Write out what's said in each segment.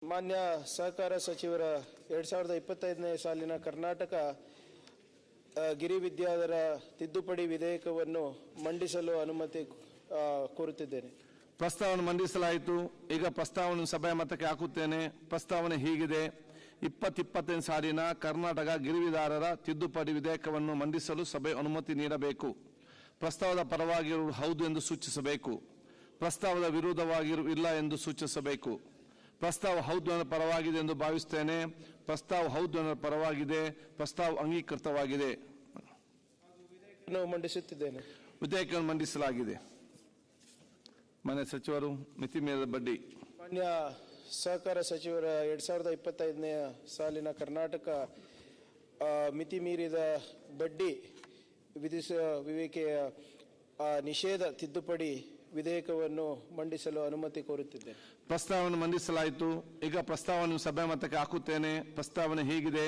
ಮಾನ್ಯ ಸಹಕಾರ ಸಚಿವರ 2025ನೇ ಸಾಲಿನ ಕರ್ನಾಟಕ ಗಿರಿ ವಿದ್ಯಾಧರ ತಿದ್ದುಪಡಿ ವಿಧೇಯಕವನ್ನು ಮಂಡಿಸಲು ಅನುಮತಿ ಕೋರುತ್ತಿದ್ದೇನೆ. ಪ್ರಸ್ತಾವನೆ ಮಂಡಿಸಲಾಯಿತು. ಈಗ ಪ್ರಸ್ತಾವನೆ ಸಭೆಯ ಮತಕ್ಕೆ ಹಾಕುತ್ತೇನೆ. ಪ್ರಸ್ತಾವನೆ ಹೀಗಿದೆ: 2025 ಸಾಲಿನ ಕರ್ನಾಟಕ ಗಿರಿವಿದಾರರ ತಿದ್ದುಪಡಿ ವಿಧೇಯಕವನ್ನು ಮಂಡಿಸಲು ಸಭೆ ಅನುಮತಿ ನೀಡಬೇಕು. ಪ್ರಸ್ತಾವದ ಪರವಾಗಿರುವುದು ಹೌದು ಎಂದು ಸೂಚಿಸಬೇಕು. ಪ್ರಸ್ತಾವದ ವಿರೋಧವಾಗಿರು ಇಲ್ಲ ಎಂದು ಸೂಚಿಸಬೇಕು. ಪ್ರಸ್ತಾವ ಹೌದು ಎಂಬ ಪರವಾಗಿದೆ ಎಂದು ಭಾವಿಸುತ್ತೇನೆ. ಪ್ರಸ್ತಾವ ಹೌದು ಎಂಬ ಪರವಾಗಿದೆ. ಪ್ರಸ್ತಾವ ಅಂಗೀಕೃತವಾಗಿದೆ. ಮಂಡಿಸುತ್ತಿದ್ದೇನೆ. ವಿಧೇಯಕವನ್ನು ಮಂಡಿಸಲಾಗಿದೆ. ಮಾನ್ಯ ಸಚಿವರು, ಮಿತಿ ಮೀರಿದ ಬಡ್ಡಿ. ಮಾನ್ಯ ಸಹಕಾರ ಸಚಿವರ 2025ನೇ ಸಾಲಿನ ಕರ್ನಾಟಕ ಮಿತಿ ಮೀರಿದ ಬಡ್ಡಿ ವಿಧಿಸುವಿಕೆಯ ನಿಷೇಧ ತಿದ್ದುಪಡಿ ವಿಧೇಯಕವನ್ನು ಮಂಡಿಸಲು ಅನುಮತಿ ಕೋರುತ್ತಿದ್ದೇನೆ. ಪ್ರಸ್ತಾವನೆ ಮಂಡಿಸಲಾಯಿತು. ಈಗ ಪ್ರಸ್ತಾವನೆ ಸಭೆ ಮತಕ್ಕೆ ಹಾಕುತ್ತೇನೆ. ಪ್ರಸ್ತಾವನೆ ಹೀಗಿದೆ: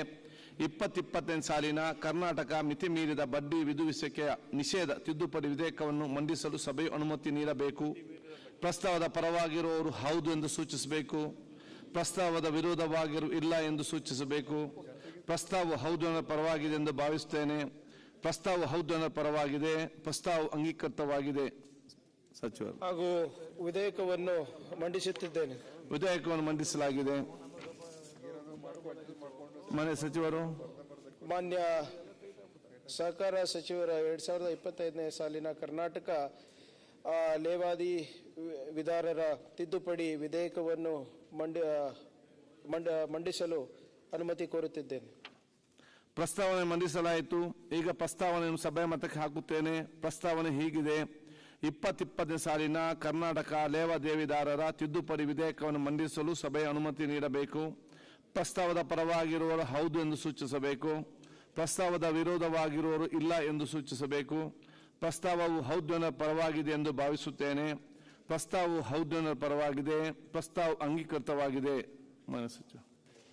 2025 ಸಾಲಿನ ಕರ್ನಾಟಕ ಮಿತಿ ಮೀರಿದ ಬಡ್ಡಿ ವಿಧಿಸುವಿಕೆಯ ನಿಷೇಧ ತಿದ್ದುಪಡಿ ವಿಧೇಯಕವನ್ನು ಮಂಡಿಸಲು ಸಭೆಯು ಅನುಮತಿ ನೀಡಬೇಕು. ಪ್ರಸ್ತಾವದ ಪರವಾಗಿರುವವರು ಹೌದು ಎಂದು ಸೂಚಿಸಬೇಕು. ಪ್ರಸ್ತಾವದ ವಿರೋಧವಾಗಿರು ಇಲ್ಲ ಎಂದು ಸೂಚಿಸಬೇಕು. ಪ್ರಸ್ತಾವ ಹೌದು ಎಂಬ ಪರವಾಗಿದೆ ಎಂದು ಭಾವಿಸುತ್ತೇನೆ. ಪ್ರಸ್ತಾವ ಹೌದು ಎಂಬ ಪರವಾಗಿದೆ. ಪ್ರಸ್ತಾವ ಅಂಗೀಕೃತವಾಗಿದೆ. ಸಚಿವರು ಹಾಗೂ ವಿಧೇಯಕವನ್ನು ಮಂಡಿಸುತ್ತಿದ್ದೇನೆ. ವಿಧೇಯಕವನ್ನು ಮಂಡಿಸಲಾಗಿದೆ. ಮಾನ್ಯ ಸಚಿವರು, ಮಾನ್ಯ ಸಹಕಾರ ಸಚಿವರ 2025ನೇ ಸಾಲಿನ ಕರ್ನಾಟಕ ಲೇವಾದಿ ವಿಧಾರರ ತಿದ್ದುಪಡಿ ವಿಧೇಯಕವನ್ನು ಮಂಡಿಸಲು ಅನುಮತಿ ಕೋರುತ್ತಿದ್ದೇನೆ. ಪ್ರಸ್ತಾವನೆ ಮಂಡಿಸಲಾಯಿತು. ಈಗ ಪ್ರಸ್ತಾವನೆಯನ್ನು ಸಭೆಯ ಮತಕ್ಕೆ ಹಾಕುತ್ತೇನೆ. ಪ್ರಸ್ತಾವನೆ ಹೀಗಿದೆ: 2025 ಸಾಲಿನ ಕರ್ನಾಟಕ ಲೇವಾದೇವಿದಾರರ ತಿದ್ದುಪಡಿ ವಿಧೇಯಕವನ್ನು ಮಂಡಿಸಲು ಸಭೆಯ ಅನುಮತಿ ನೀಡಬೇಕು. ಪ್ರಸ್ತಾವದ ಪರವಾಗಿರುವವರು ಹೌದು ಎಂದು ಸೂಚಿಸಬೇಕು. ಪ್ರಸ್ತಾವದ ವಿರೋಧವಾಗಿರುವವರು ಇಲ್ಲ ಎಂದು ಸೂಚಿಸಬೇಕು. ಪ್ರಸ್ತಾವವು ಹೌದು ಎಂಬ ಪರವಾಗಿದೆ ಎಂದು ಭಾವಿಸುತ್ತೇನೆ. ಪ್ರಸ್ತಾವವು ಹೌದು ಎಂಬ ಪರವಾಗಿದೆ. ಪ್ರಸ್ತಾವ ಅಂಗೀಕೃತವಾಗಿದೆ. ಮಾನ್ಯ ಸಚಿವ